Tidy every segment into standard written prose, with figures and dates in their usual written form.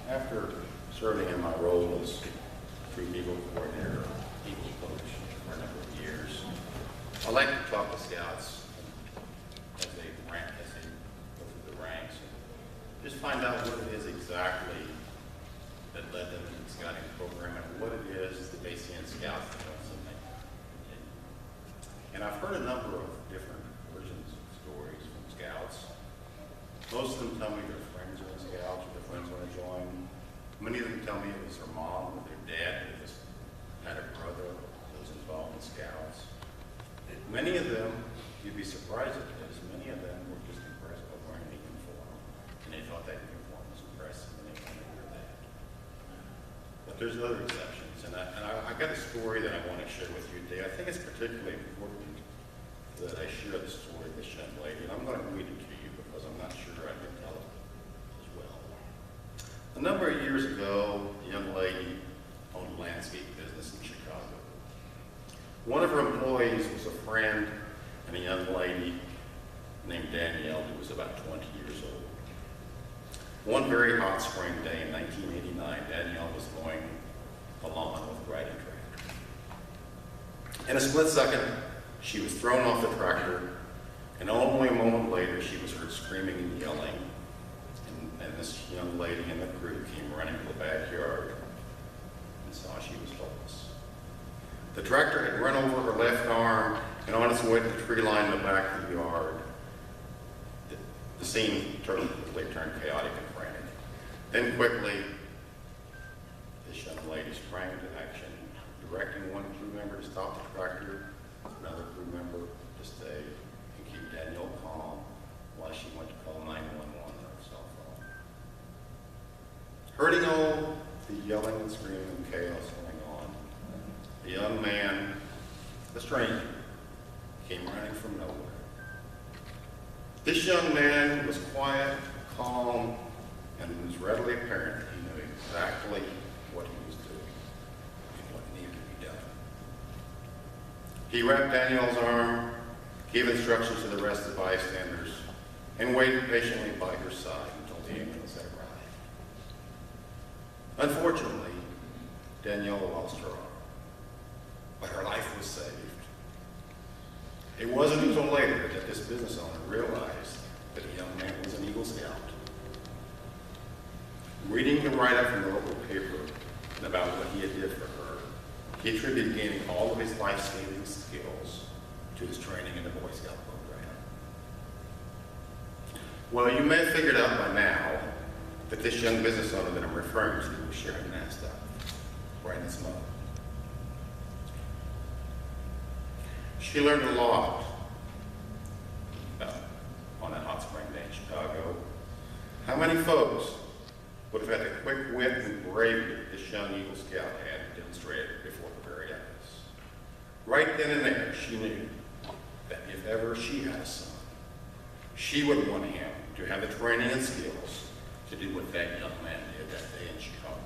After serving in my role as Troop Eagle Coordinator, Eagle Coach for a number of years, I like to talk to Scouts as they go through the ranks, and just find out what it is exactly that led them to the Scouting program and what it is that they see in Scouts that wants them to continue. And I've heard a number of different versions of stories from Scouts. Most of them tell me their friends are in Scouts or their friends want to join. Many of them tell me it was their mom or their dad who just had a brother who was involved in Scouts. Many of them, you'd be surprised at this, many of them were just impressed by wearing the uniform. And they thought that uniform was impressive and they wanted to wear that. But there's other exceptions. And I got a story that I want to share with you today. I think it's particularly important that I share the story of this young lady. And I'm going to read it to you because I'm not sure I can tell it as well. A number of years ago, a young lady owned a landscape business in Chicago. One of her employees was a friend and a young lady named Danielle, who was about 20 years old. One very hot spring day in 1989, Danielle was mowing the lawn with a riding tractor. In a split second, she was thrown off the tractor, and only a moment later, she was heard screaming and yelling. And this young lady and the crew came running to the backyard and saw she was hopeless. The tractor had run over her left arm, and on its way to the tree line in the back of the yard, the scene quickly turned chaotic and frantic. Then quickly, this young lady sprang into action, directing one crew member to stop the tractor, another crew member to stay and keep Danielle calm while she went to call 911 on her cell phone. Hurting all the yelling and screaming and chaos going on, a young man, a stranger, came running from nowhere. This young man was quiet, calm, and it was readily apparent that he knew exactly what he was doing and what needed to be done. He wrapped Danielle's arm, gave instructions to the rest of the bystanders, and waited patiently by her side until the ambulance had arrived. Unfortunately, Danielle lost her arm, but her life was saved. It wasn't until later that this business owner realized that the young man was an Eagle Scout. Reading the write-up from the local paper and about what he had did for her, he attributed gaining all of his life-saving skills to his training in the Boy Scout program. Well, you may have figured out by now that this young business owner that I'm referring to was Sharon Nastav, Brandon's mother. She learned a lot on that hot spring day in Chicago. How many folks would have had the quick wit and bravery this young Eagle Scout had demonstrated before her very eyes? Right then and there, she knew that if ever she had a son, she would want him to have the training and skills to do what that young man did that day in Chicago.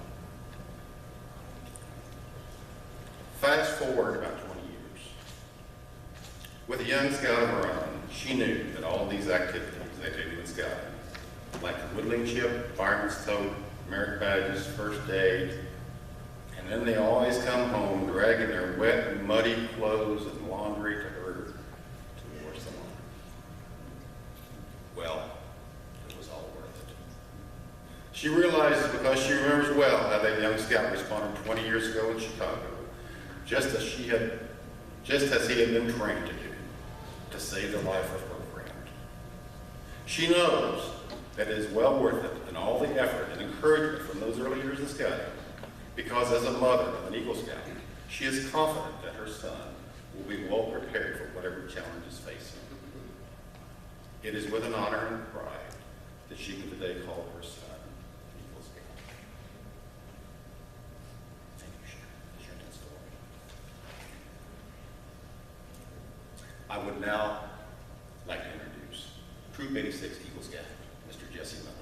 Fast forward about 20 years. With a young scout of her own, she knew that all these activities they do in scouting, like the whittling chip, fireman's tote, merit badges, first aid, and then they always come home dragging their wet and muddy clothes and laundry to her to wash them on. Well, it was all worth it. She realizes because she remembers well how that young scout responded 20 years ago in Chicago, just as he had been trained to do, to save the life of her friend. She knows that it is well worth it and all the effort and encouragement from those early years of scouting, because as a mother of an Eagle Scout, she is confident that her son will be well prepared for whatever challenges face him. It is with an honor and pride that she can today call her son Eagle Scout. Thank you, Sharon. Sharon, that story. I would now like to introduce Troop 86 Eagle Scout, Mr. Jesse Miller.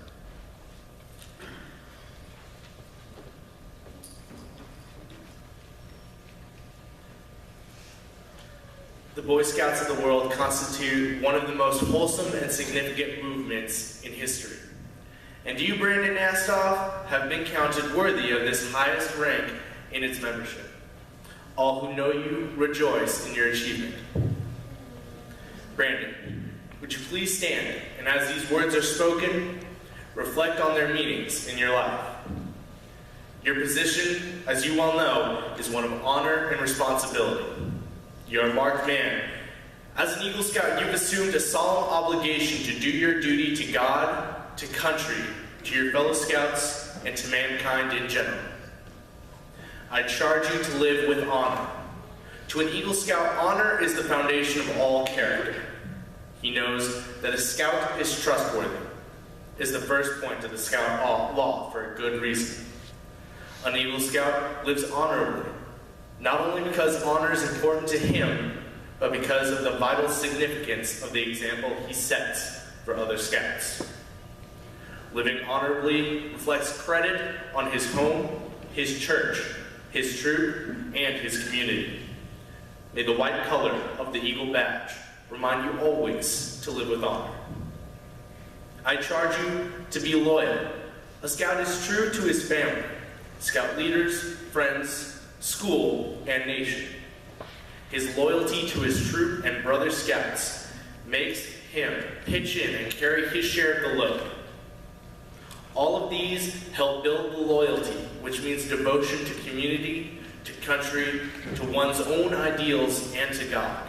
The Boy Scouts of the world constitute one of the most wholesome and significant movements in history. And you, Brandon Nastav, have been counted worthy of this highest rank in its membership. All who know you rejoice in your achievement. Brandon, would you please stand, and as these words are spoken, reflect on their meanings in your life. Your position, as you well know, is one of honor and responsibility. You're a marked man. As an Eagle Scout, you've assumed a solemn obligation to do your duty to God, to country, to your fellow Scouts, and to mankind in general. I charge you to live with honor. To an Eagle Scout, honor is the foundation of all character. He knows that a Scout is trustworthy, is the first point of the Scout law for a good reason. An Eagle Scout lives honorably, not only because honor is important to him, but because of the vital significance of the example he sets for other Scouts. Living honorably reflects credit on his home, his church, his troop, and his community. May the white color of the Eagle badge remind you always to live with honor. I charge you to be loyal. A Scout is true to his family, Scout leaders, friends, school, and nation. His loyalty to his troop and brother Scouts makes him pitch in and carry his share of the load. All of these help build the loyalty, which means devotion to community, to country, to one's own ideals, and to God.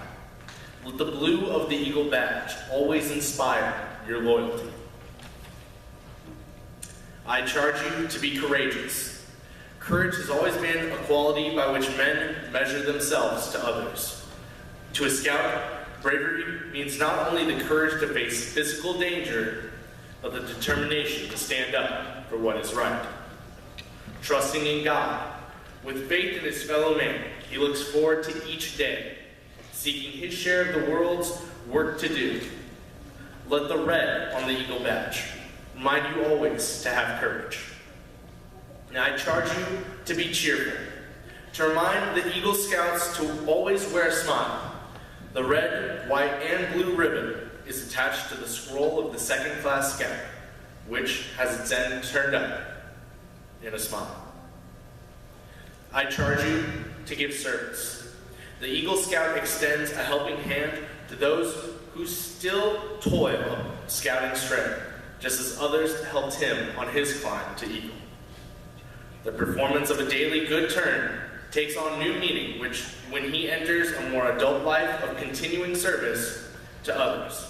Let the blue of the Eagle badge always inspire your loyalty. I charge you to be courageous. Courage has always been a quality by which men measure themselves to others. To a Scout, bravery means not only the courage to face physical danger, but the determination to stand up for what is right. Trusting in God, with faith in his fellow man, he looks forward to each day, seeking his share of the world's work to do. Let the red on the Eagle badge remind you always to have courage. Now I charge you to be cheerful, to remind the Eagle Scouts to always wear a smile. The red, white, and blue ribbon is attached to the scroll of the second-class Scout, which has its end turned up in a smile. I charge you to give service. The Eagle Scout extends a helping hand to those who still toil scouting straight, just as others helped him on his climb to Eagle. The performance of a daily good turn takes on new meaning when he enters a more adult life of continuing service to others.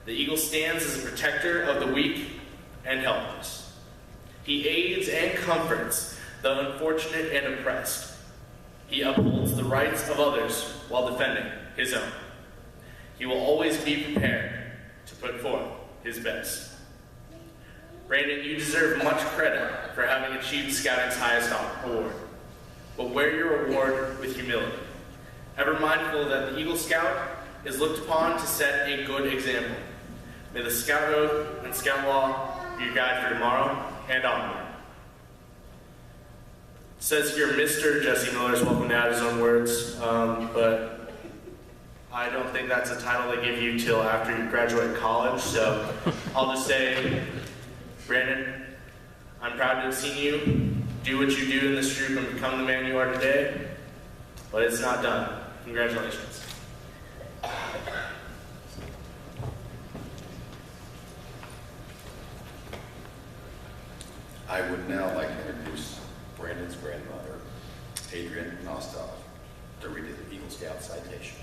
The Eagle stands as a protector of the weak and helpless. He aids and comforts the unfortunate and oppressed. He upholds the rights of others while defending his own. He will always be prepared to put forth his best. Brandon, you deserve much credit for having achieved Scouting's highest award, but wear your award with humility, ever mindful that the Eagle Scout is looked upon to set a good example. May the Scout Oath and Scout Law be your guide for tomorrow and onward. It says here, Mr. Jesse Miller is welcome to add his own words, but I don't think that's a title they give you till after you graduate college, so I'll just say, Brandon, I'm proud to have seen you do what you do in this troop and become the man you are today, but it's not done. Congratulations. I would now like to introduce Brandon's grandmother, Adrian Nastav, to read the Eagle Scout citation.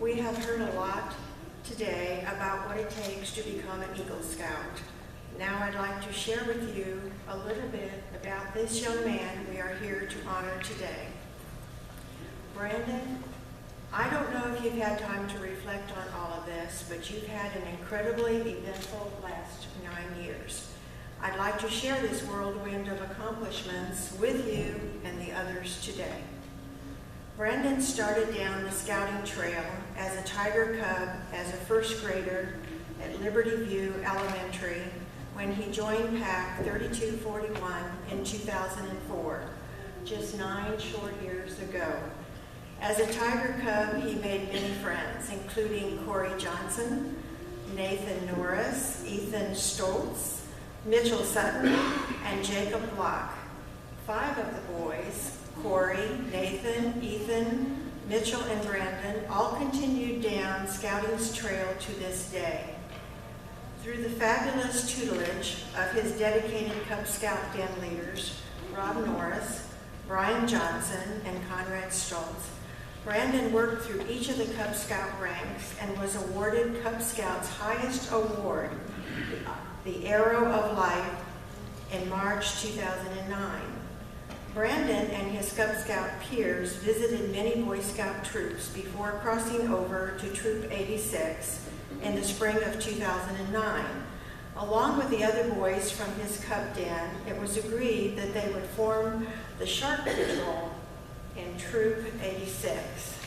We have heard a lot today about what it takes to become an Eagle Scout. Now I'd like to share with you a little bit about this young man we are here to honor today. Brandon, I don't know if you've had time to reflect on all of this, but you've had an incredibly eventful last 9 years. I'd like to share this whirlwind of accomplishments with you and the others today. Brandon started down the scouting trail as a tiger cub as a first grader at Liberty View Elementary when he joined PAC 3241 in 2004, just 9 short years ago. As a Tiger Cub, he made many friends, including Corey Johnson, Nathan Norris, Ethan Stoltz, Mitchell Sutton, and Jacob Block. 5 of the boys, Corey, Nathan, Ethan, Mitchell, and Brandon, all continued down Scouting's trail to this day. Through the fabulous tutelage of his dedicated Cub Scout den leaders, Rob Norris, Brian Johnson, and Conrad Stoltz, Brandon worked through each of the Cub Scout ranks and was awarded Cub Scouts' highest award, the Arrow of Life, in March 2009. Brandon and his Cub Scout peers visited many Boy Scout troops before crossing over to Troop 86 in the spring of 2009. Along with the other boys from his Cub Den, it was agreed that they would form the Shark Patrol in Troop 86.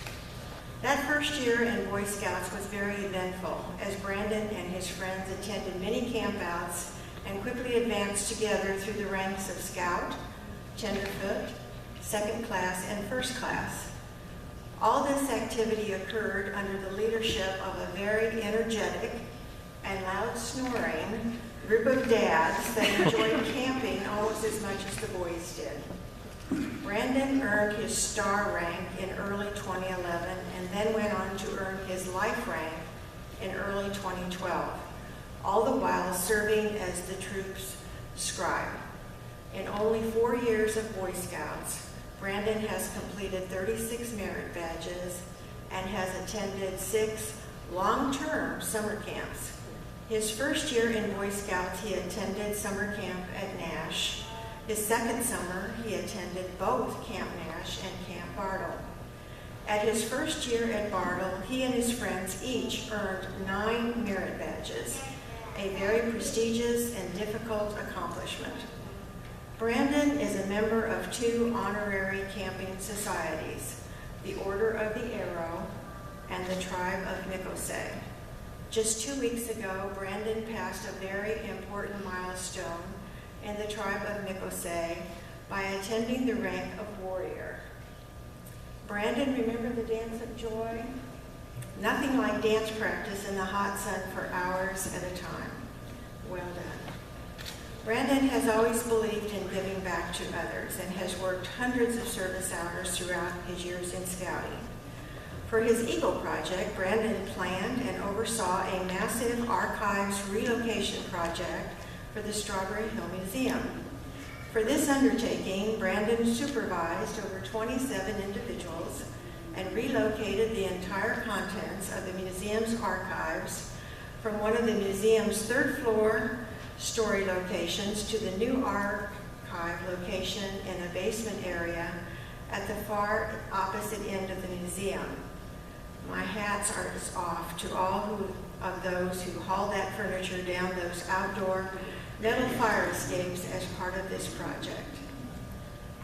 That first year in Boy Scouts was very eventful, as Brandon and his friends attended many campouts and quickly advanced together through the ranks of Scout, Tenderfoot, Second Class, and First Class. All this activity occurred under the leadership of a very energetic and loud snoring group of dads that enjoyed camping almost as much as the boys did. Brandon earned his star rank in early 2011 and then went on to earn his life rank in early 2012, all the while serving as the troop's scribe. In only 4 years of Boy Scouts, Brandon has completed 36 merit badges and has attended 6 long-term summer camps. His first year in Boy Scouts, he attended summer camp at Nash. His second summer, he attended both Camp Nash and Camp Bartle. At his first year at Bartle, he and his friends each earned 9 merit badges, a very prestigious and difficult accomplishment. Brandon is a member of 2 honorary camping societies, the Order of the Arrow and the Tribe of Mikosay. Just 2 weeks ago, Brandon passed a very important milestone in the Tribe of Mikosay by attending the rank of warrior. Brandon, remember the Dance of Joy? Nothing like dance practice in the hot sun for hours at a time. Well done. Brandon has always believed in giving back to others and has worked hundreds of service hours throughout his years in Scouting. For his Eagle project, Brandon planned and oversaw a massive archives relocation project for the Strawberry Hill Museum. For this undertaking, Brandon supervised over 27 individuals and relocated the entire contents of the museum's archives from one of the museum's 3rd floor story locations to the new archive location in a basement area at the far opposite end of the museum. My hats are off to all of those who hauled that furniture down those outdoor metal fire escapes as part of this project.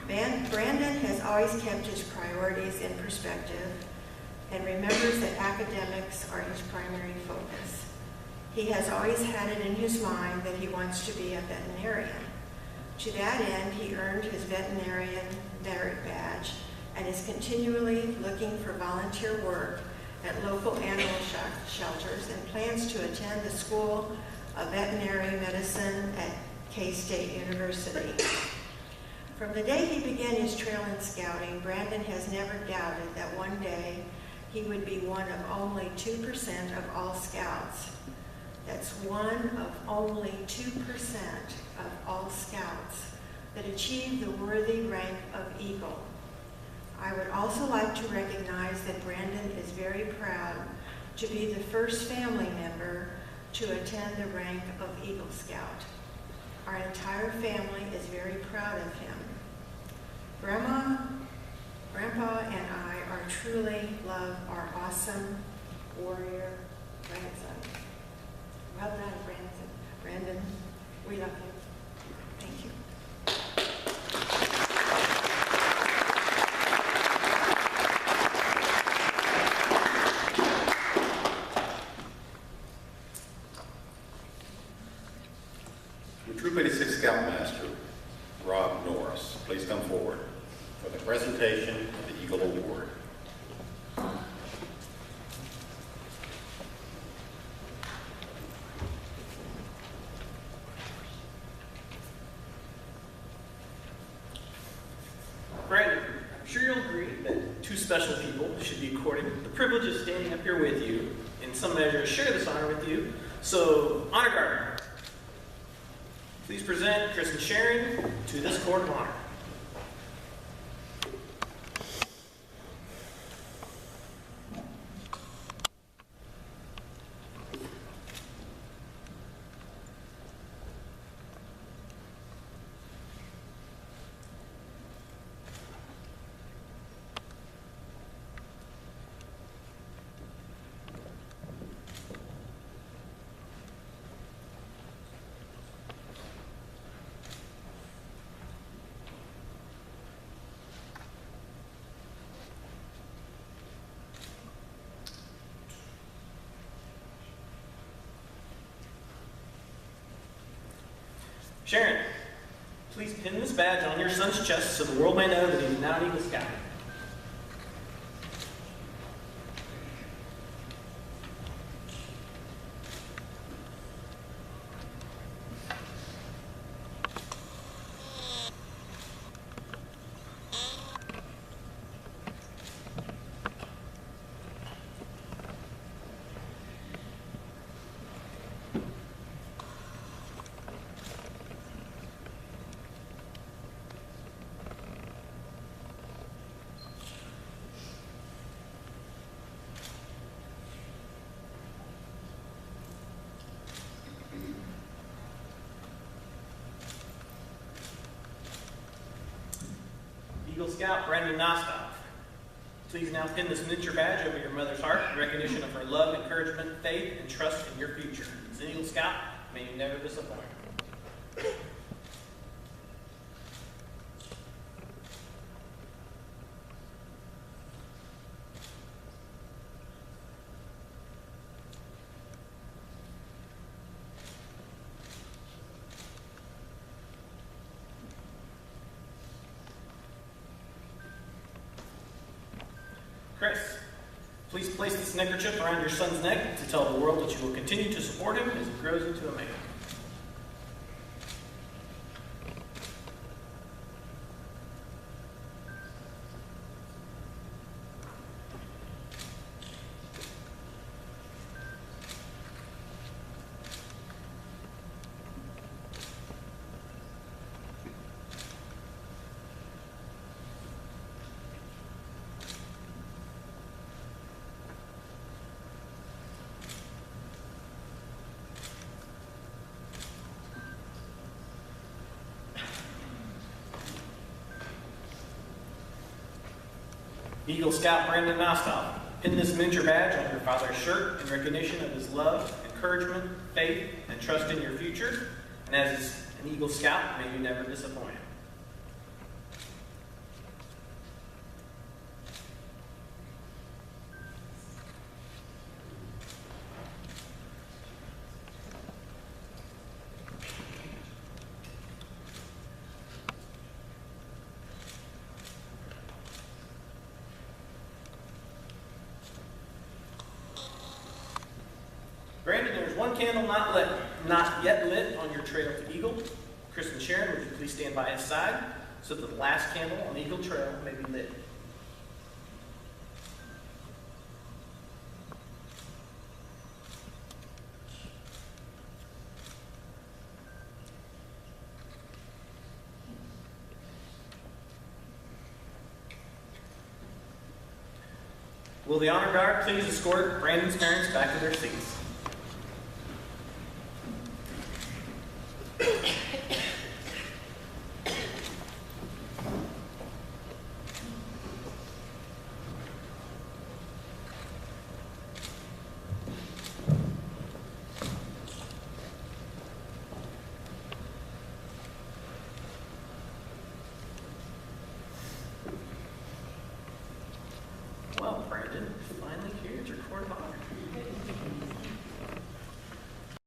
Brandon has always kept his priorities in perspective and remembers that academics are his primary focus. He has always had it in his mind that he wants to be a veterinarian. To that end, he earned his veterinarian merit badge and is continually looking for volunteer work at local animal shelters and plans to attend the School of Veterinary Medicine at K-State University. From the day he began his trail in Scouting, Brandon has never doubted that one day he would be one of only 2% of all Scouts. That's one of only 2% of all Scouts that achieve the worthy rank of Eagle. I would also like to recognize that Brandon is very proud to be the first family member to attend the rank of Eagle Scout. Our entire family is very proud of him. Grandma, Grandpa, and I are truly love our awesome warrior grandson. Well done, Brandon. We love you. Thank you. Troop 86 Scoutmaster, Rob Norris, please come forward for the presentation of the Eagle Award. Brandon, I'm sure you'll agree that two special people should be accorded the privilege of standing up here with you, in some measure share this honor with you. So, Honor Guard, please present Chris and Sharon to this Court of Honor. Sharon, please pin this badge on your son's chest so the world may know that he is now an Eagle Scout. Eagle Scout Brandon Nastav, please now pin this miniature badge over your mother's heart in recognition of her love, encouragement, faith, and trust in your future. As an Eagle Scout, may you never disappoint. Chris, please place this neckerchief around your son's neck to tell the world that you will continue to support him as he grows into a man. Eagle Scout Brandon Nastav, pin this miniature badge on your father's shirt in recognition of his love, encouragement, faith, and trust in your future. And as an Eagle Scout, may you never disappoint him. Brandon, there's one candle not yet lit on your trail to Eagle. Chris and Sharon, would you please stand by his side so that the last candle on the Eagle Trail may be lit. Will the Honor Guard please escort Brandon's parents back to their seats?